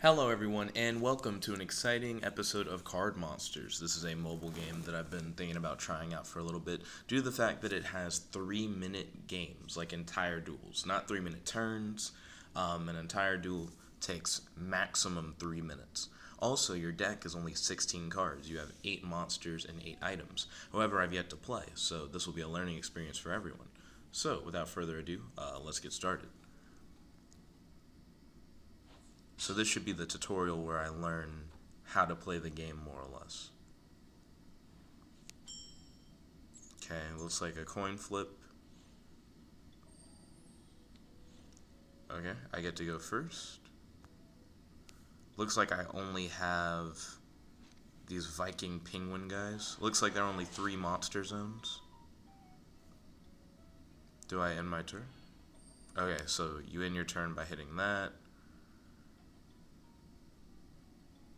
Hello, everyone, and welcome to an exciting episode of Card Monsters. This is a mobile game that I've been thinking about trying out for a little bit due to the fact that it has 3-minute games, like entire duels, not 3-minute turns. An entire duel takes maximum 3 minutes. Also, your deck is only 16 cards. You have 8 monsters and 8 items. However, I've yet to play, so this will be a learning experience for everyone. So, without further ado, let's get started. So this should be the tutorial where I learn how to play the game more or less. Okay, looks like a coin flip. Okay, I get to go first. Looks like I only have these Viking penguin guys. Looks like there are only 3 monster zones. Do I end my turn? Okay, so you end your turn by hitting that.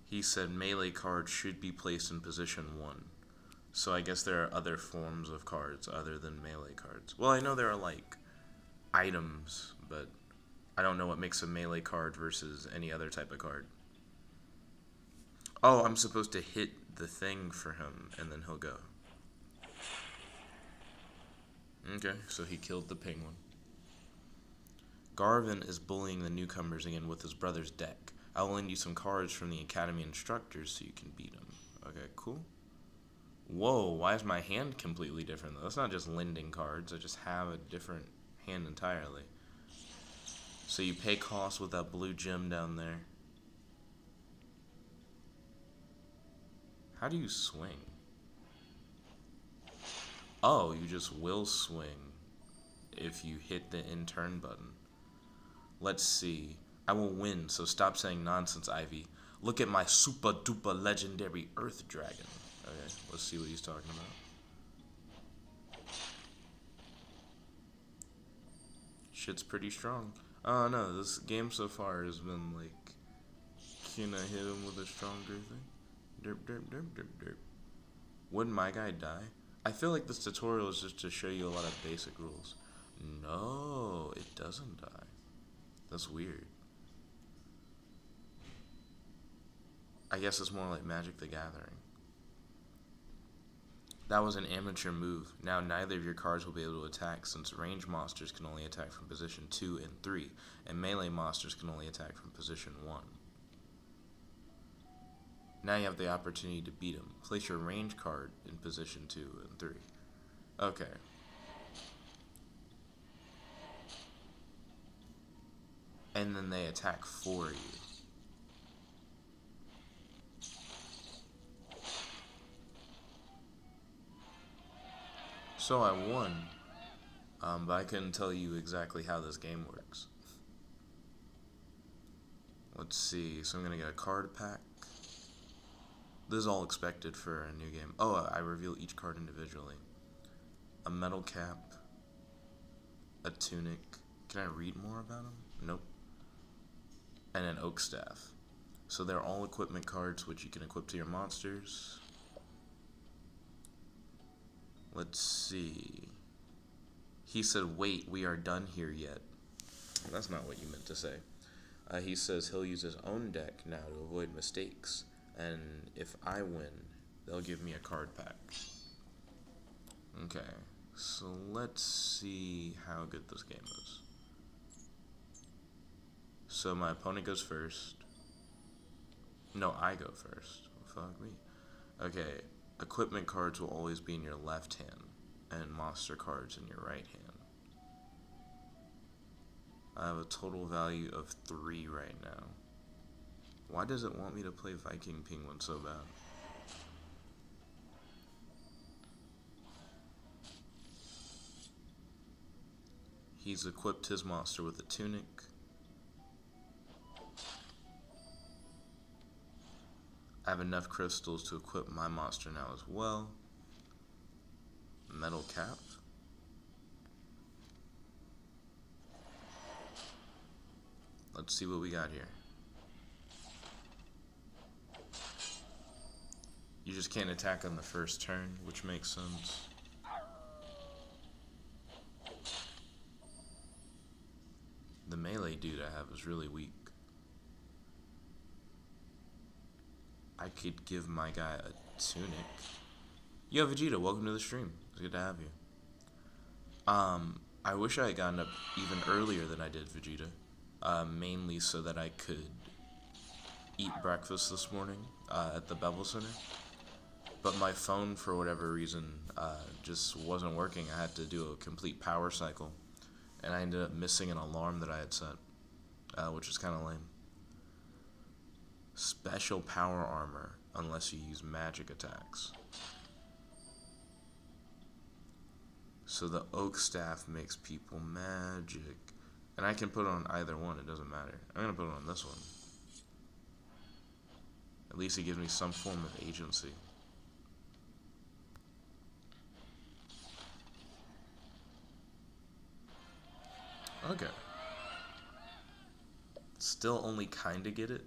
He said melee cards should be placed in position 1. So I guess there are other forms of cards other than melee cards. Well, I know there are like items, but I don't know what makes a melee card versus any other type of card. Oh, I'm supposed to hit the thing for him and then he'll go. Okay, so he killed the penguin. Garvin is bullying the newcomers again with his brother's deck. I'll lend you some cards from the Academy instructors so you can beat him. Okay, cool. Whoa, why is my hand completely different though? That's not just lending cards, I just have a different hand entirely. So you pay cost with that blue gem down there. How do you swing? Oh, you just will swing if you hit the end turn button. Let's see. I will win, so stop saying nonsense, Ivy. Look at my super duper legendary Earth Dragon. Okay, let's see what he's talking about. Shit's pretty strong. Oh no, this game so far has been like, can I hit him with a stronger thing? Derp, derp, derp, derp, derp. Wouldn't my guy die? I feel like this tutorial is just to show you a lot of basic rules. No, it doesn't die. That's weird. I guess it's more like Magic the Gathering. That was an amateur move. Now neither of your cards will be able to attack since range monsters can only attack from position 2 and 3, and melee monsters can only attack from position 1. Now you have the opportunity to beat him. Place your range card in position 2 and 3. Okay. And then they attack for you. So I won, but I couldn't tell you exactly how this game works. Let's see, so I'm going to get a card pack. This is all expected for a new game. Oh, I reveal each card individually. A metal cap, a tunic. Can I read more about them? Nope. And an oak staff. So they're all equipment cards which you can equip to your monsters. Let's see. He said, wait, we are done here yet. That's not what you meant to say. He says he'll use his own deck now to avoid mistakes. And if I win, they'll give me a card pack. Okay, so let's see how good this game is. So my opponent goes first. No, I go first. Fuck me. Okay. Equipment cards will always be in your left hand, and monster cards in your right hand. I have a total value of 3 right now. Why does it want me to play Viking Penguin so bad? He's equipped his monster with a tunic. I have enough crystals to equip my monster now as well. Metal cap. Let's see what we got here. You just can't attack on the first turn, which makes sense. The melee dude I have is really weak. I could give my guy a tunic. Yo, Vegeta, welcome to the stream. It's good to have you. I wish I had gotten up even earlier than I did, Vegeta. Mainly so that I could eat breakfast this morning at the Bevel Center. But my phone, for whatever reason, just wasn't working. I had to do a complete power cycle. And I ended up missing an alarm that I had set, which is kind of lame. Special power armor, unless you use magic attacks. So the oak staff makes people magic. And I can put it on either one, it doesn't matter. I'm going to put it on this one. At least it gives me some form of agency. Okay. Still only kinda get it.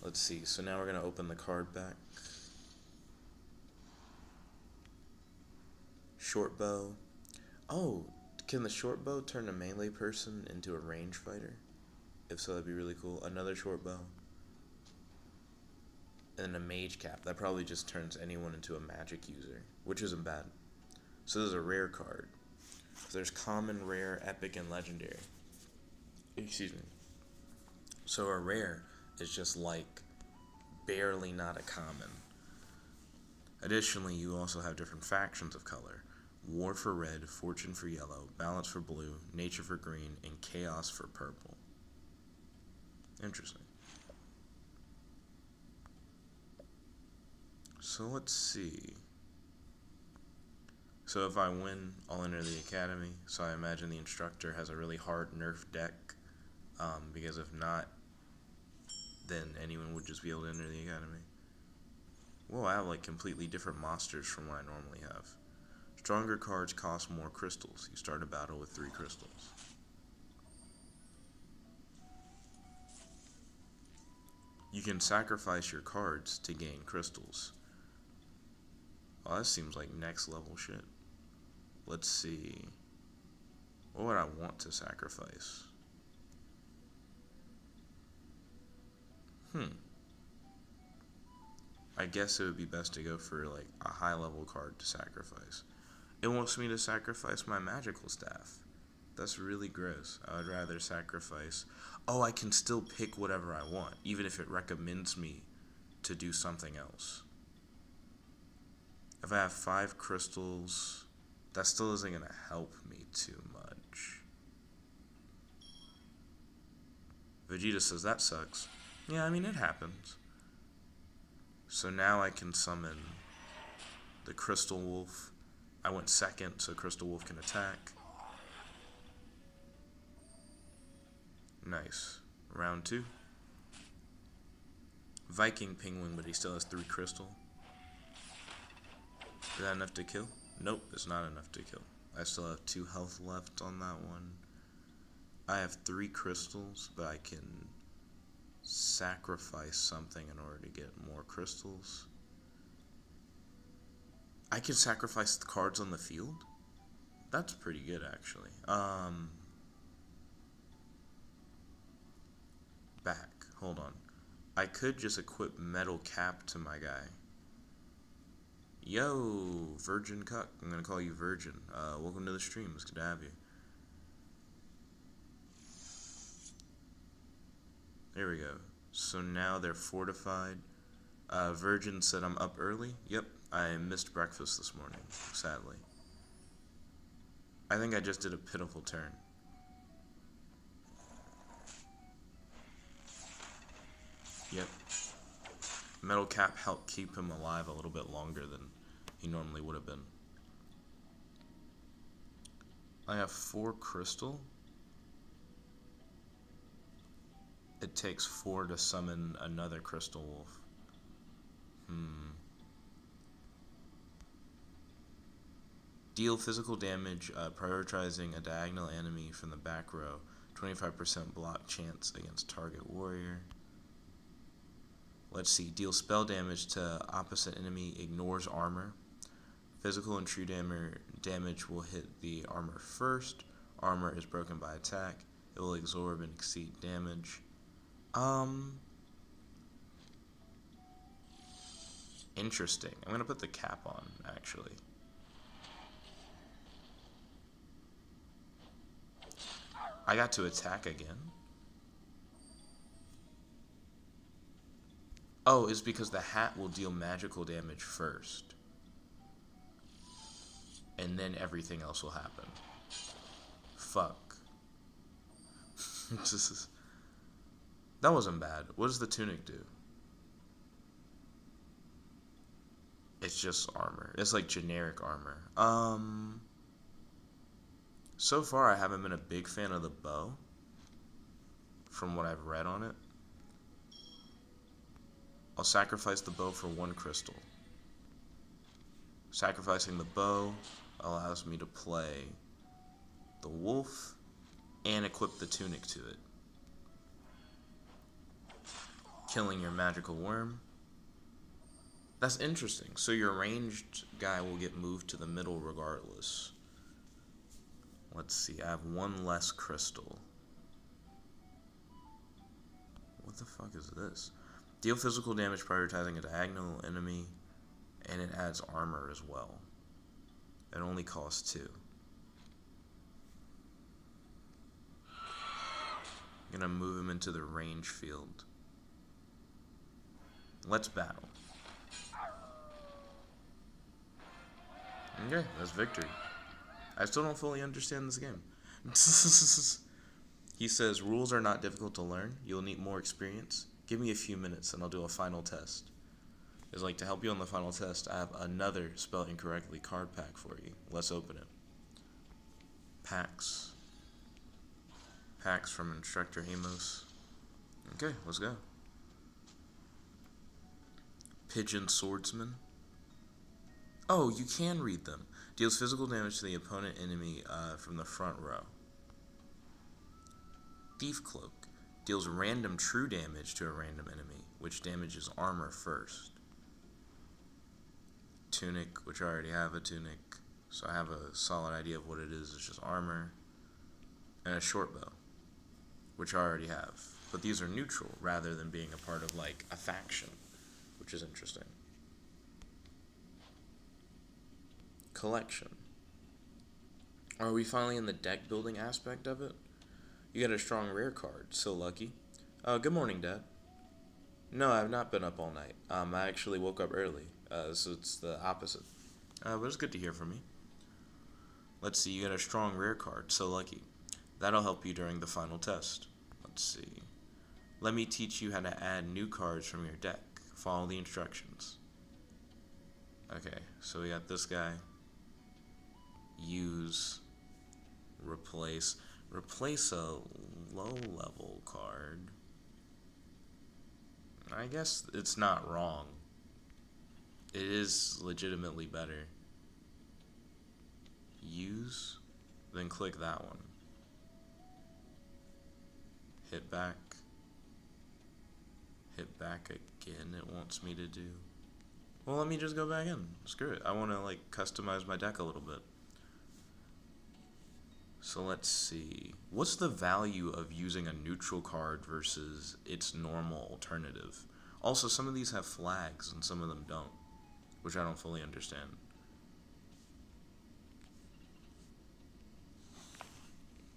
Let's see, so now we're going to open the card back. Short bow. Oh, can the short bow turn a melee person into a range fighter? If so, that'd be really cool. Another short bow. And then a mage cap. That probably just turns anyone into a magic user, which isn't bad. So there's a rare card. So there's common, rare, epic, and legendary. Excuse me. So a rare is just like barely not a common. Additionally, you also have different factions of color. War for red, fortune for yellow, balance for blue, nature for green, and chaos for purple. Interesting. So let's see. So if I win, I'll enter the academy. So I imagine the instructor has a really hard nerf deck. Because if not, then anyone would just be able to enter the academy. Whoa, I have like completely different monsters from what I normally have. Stronger cards cost more crystals. You start a battle with 3 crystals. You can sacrifice your cards to gain crystals. Oh, that seems like next level shit. Let's see. What would I want to sacrifice? I guess it would be best to go for like a high level card to sacrifice. It wants me to sacrifice my magical staff. That's really gross. I would rather sacrifice... Oh, I can still pick whatever I want, even if it recommends me to do something else. If I have 5 crystals, that still isn't going to help me too much. Vegeta says, that sucks. Yeah, I mean, it happens. So now I can summon the Crystal Wolf. I went second, so Crystal Wolf can attack. Nice. Round 2. Viking Penguin, but he still has 3 crystal. Is that enough to kill? Nope, it's not enough to kill. I still have 2 health left on that one. I have 3 crystals, but I can sacrifice something in order to get more crystals. I can sacrifice the cards on the field? That's pretty good, actually. Back. Hold on. I could just equip Metal Cap to my guy. Yo, Virgin Cuck. I'm gonna call you Virgin. Welcome to the stream. It's good to have you. There we go. So now they're fortified. Virgin said I'm up early. Yep, I missed breakfast this morning, sadly. I think I just did a pitiful turn. Yep. Metal Cap helped keep him alive a little bit longer than he normally would have been. I have 4 crystal. It takes 4 to summon another Crystal Wolf. Deal physical damage, prioritizing a diagonal enemy from the back row. 25% block chance against target warrior. Let's see. Deal spell damage to opposite enemy, ignores armor. Physical and true damage will hit the armor first. Armor is broken by attack. It will absorb and exceed damage. Interesting. I'm gonna put the cap on, actually. I got to attack again. Oh, it's because the hat will deal magical damage first. And then everything else will happen. Fuck. That wasn't bad. What does the tunic do? It's just armor. It's like generic armor. So far I haven't been a big fan of the bow. From what I've read on it. I'll sacrifice the bow for 1 crystal. Sacrificing the bow allows me to play the wolf and equip the tunic to it. Killing your magical worm. That's interesting. So your ranged guy will get moved to the middle regardless. Let's see, I have 1 less crystal. What the fuck is this? Deal physical damage prioritizing a diagonal enemy, and it adds armor as well. It only costs 2. I'm gonna move him into the range field. Let's battle. Okay, that's victory. I still don't fully understand this game. He says, rules are not difficult to learn. You'll need more experience. Give me a few minutes and I'll do a final test. It's like, to help you on the final test, I have another spell incorrectly card pack for you. Let's open it. Packs. Packs from Instructor Amos. Okay, let's go. Pigeon Swordsman. Oh, you can read them. Deals physical damage to the opponent enemy from the front row. Thief Cloak. Deals random true damage to a random enemy, which damages armor first. Tunic, which I already have a tunic, so I have a solid idea of what it is. It's just armor. And a short bow, which I already have. But these are neutral rather than being a part of like a faction, which is interesting. Collection. Are we finally in the deck building aspect of it? You get a strong rare card. So lucky. Good morning, Dad. No, I've not been up all night. I actually woke up early, so it's the opposite. But it's good to hear from you. Let's see, you get a strong rare card. So lucky. That'll help you during the final test. Let's see. Let me teach you how to add new cards from your deck. Follow the instructions. Okay, so we got this guy. Use. Replace. Replace a low-level card. I guess it's not wrong. It is legitimately better. Use. Then click that one. Hit back. Hit back again, it wants me to do. Well, let me just go back in. Screw it. I want to, like, customize my deck a little bit. So let's see. What's the value of using a neutral card versus its normal alternative? Also, some of these have flags and some of them don't, which I don't fully understand.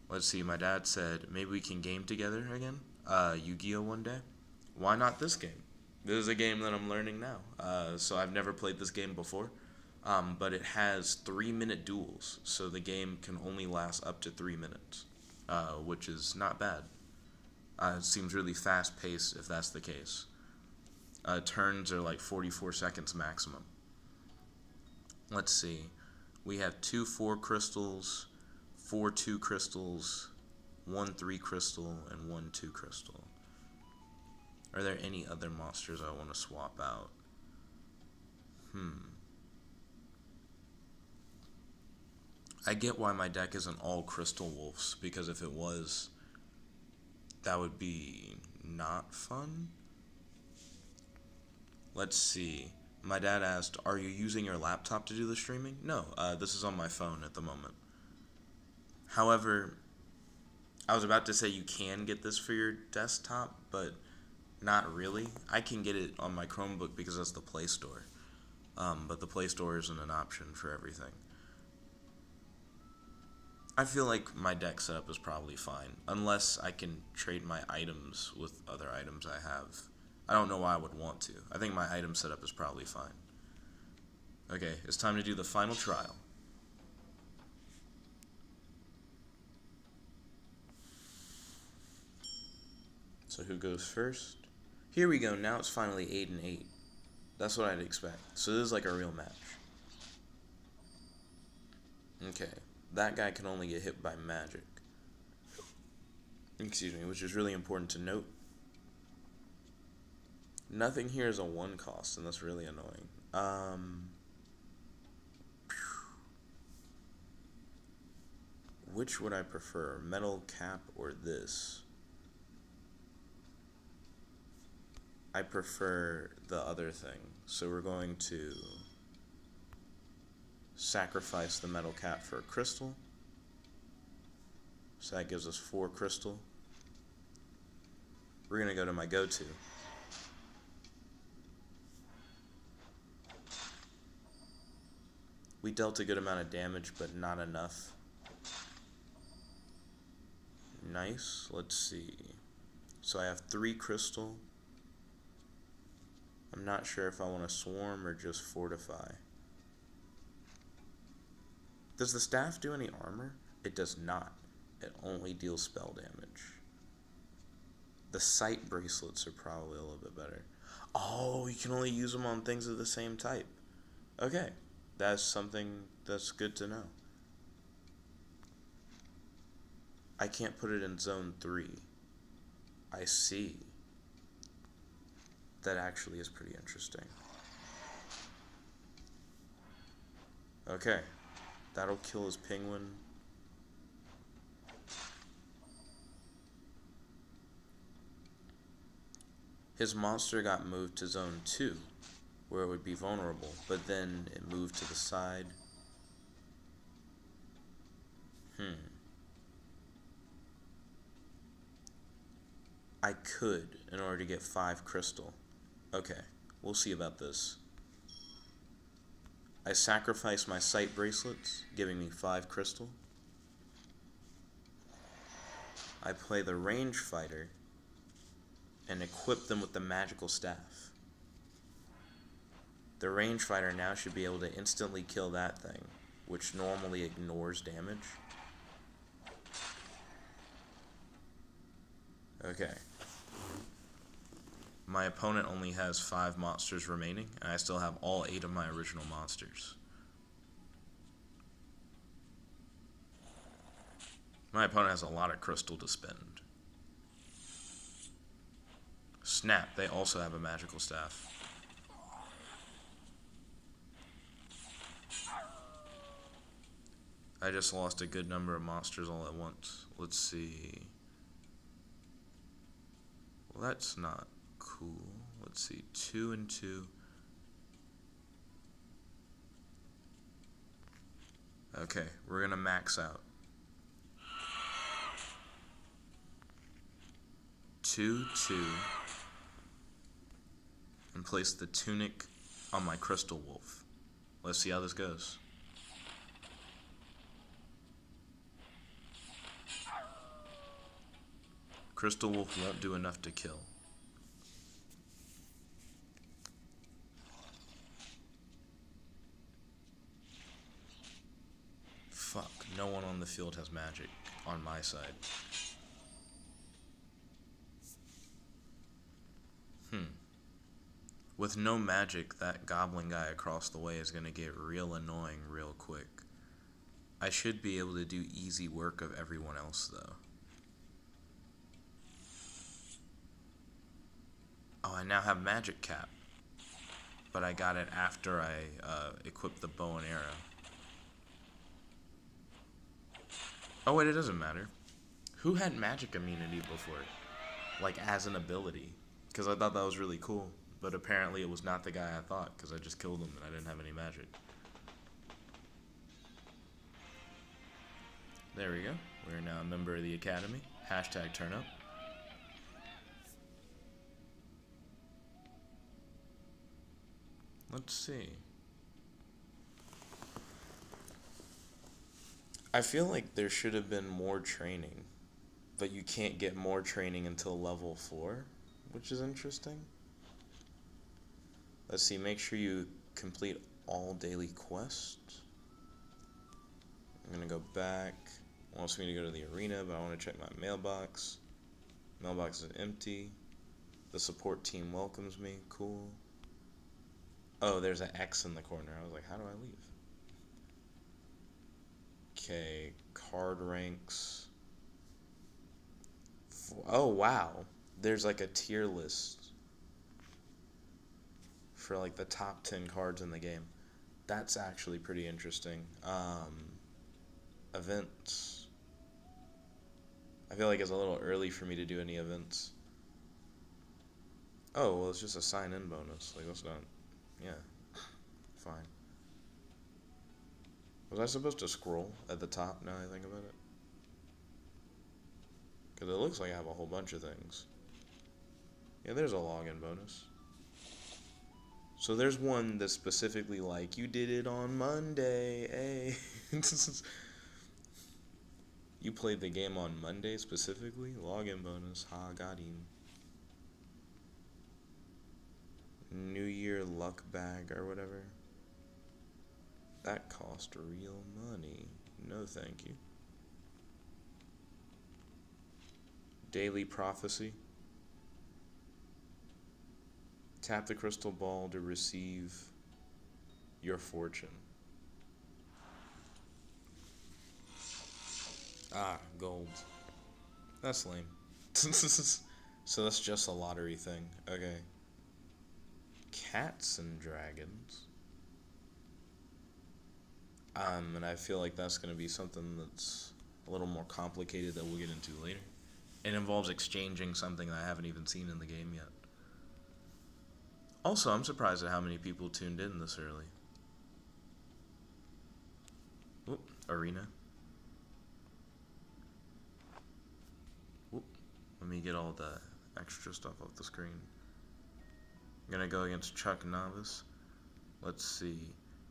Let's see, my dad said, maybe we can game together again? Yu-Gi-Oh! One day? Why not this game? This is a game that I'm learning now. So I've never played this game before. But it has 3-minute duels, so the game can only last up to 3 minutes, which is not bad. It seems really fast-paced if that's the case. Turns are like 44 seconds maximum. Let's see. We have 2 4 crystals, 4 2 crystals, 1 3 crystal, and 1 2 crystal. Are there any other monsters I want to swap out? I get why my deck isn't all Crystal Wolves, because if it was, that would be not fun. Let's see. My dad asked, are you using your laptop to do the streaming? No, this is on my phone at the moment. However, I was about to say you can get this for your desktop, but not really. I can get it on my Chromebook because that's the Play Store. but the Play Store isn't an option for everything. I feel like my deck setup is probably fine, unless I can trade my items with other items I have. I don't know why I would want to. I think my item setup is probably fine. Okay, it's time to do the final trial. So who goes first? Here we go, now it's finally 8 and 8. That's what I'd expect. So this is like a real match. Okay, that guy can only get hit by magic. Excuse me, which is really important to note. Nothing here is a 1 cost, and that's really annoying. Which would I prefer, metal cap or this? I prefer the other thing, so we're going to sacrifice the metal cap for a crystal. So that gives us 4 crystal. We're going to go to my go-to. We dealt a good amount of damage, but not enough. Nice. Let's see. So I have 3 crystal. I'm not sure if I want to swarm or just fortify. Does the staff do any armor? It does not. It only deals spell damage. The sight bracelets are probably a little bit better. Oh, you can only use them on things of the same type. Okay, that's something that's good to know. I can't put it in zone 3. I see. That actually is pretty interesting. Okay, that'll kill his penguin. His monster got moved to zone 2, where it would be vulnerable, but then it moved to the side. I could, in order to get 5 crystal. Okay, we'll see about this. I sacrifice my sight bracelets, giving me 5 crystal. I play the range fighter and equip them with the magical staff. The range fighter now should be able to instantly kill that thing, which normally ignores damage. Okay. My opponent only has 5 monsters remaining, and I still have all 8 of my original monsters. My opponent has a lot of crystal to spend. Snap, they also have a magical staff. I just lost a good number of monsters all at once. Let's see. Well, that's not cool. Let's see, 2 and 2. Okay, we're gonna max out. 2, 2. And place the tunic on my crystal wolf. Let's see how this goes. Crystal wolf won't do enough to kill. Fuck, no one on the field has magic on my side. With no magic, that goblin guy across the way is gonna get real annoying real quick. I should be able to do easy work of everyone else, though. Oh, I now have magic cap. But I got it after I equipped the bow and arrow. Oh wait, it doesn't matter. Who had magic immunity before? Like, as an ability? Because I thought that was really cool. But apparently it was not the guy I thought, because I just killed him and I didn't have any magic. There we go. We're now a member of the Academy. Hashtag turn up. Let's see. I feel like there should have been more training, but you can't get more training until level 4, which is interesting. Let's see, make sure you complete all daily quests. I'm gonna go back. It wants me to go to the arena, but I want to check my mailbox. Mailbox is empty. The support team welcomes me. Cool. Oh, there's an X in the corner. I was like, how do I leave? Okay, card ranks. Oh, wow. There's like a tier list for like the top 10 cards in the game. That's actually pretty interesting. Events. I feel like it's a little early for me to do any events. Oh, well, it's just a sign-in bonus. Like, let's not... Yeah. Fine. Was I supposed to scroll at the top now I think about it? Because it looks like I have a whole bunch of things. Yeah, there's a login bonus. So there's one that's specifically like, you did it on Monday, hey. You played the game on Monday specifically? Login bonus, ha, got him. New Year luck bag or whatever. That cost real money. No thank you. Daily prophecy. Tap the crystal ball to receive your fortune. Ah, gold. That's lame. So that's just a lottery thing. Okay. Cats and dragons. And I feel like that's going to be something that's a little more complicated that we'll get into later. It involves exchanging something that I haven't even seen in the game yet. Also, I'm surprised at how many people tuned in this early. Oop, arena. Oop, let me get all the extra stuff off the screen. I'm gonna go against Chuck Novice. Let's see.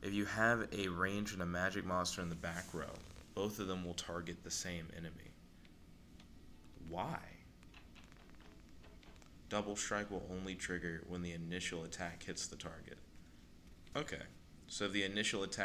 If you have a range and a magic monster in the back row, both of them will target the same enemy. Why? Double strike will only trigger when the initial attack hits the target. Okay, so if the initial attack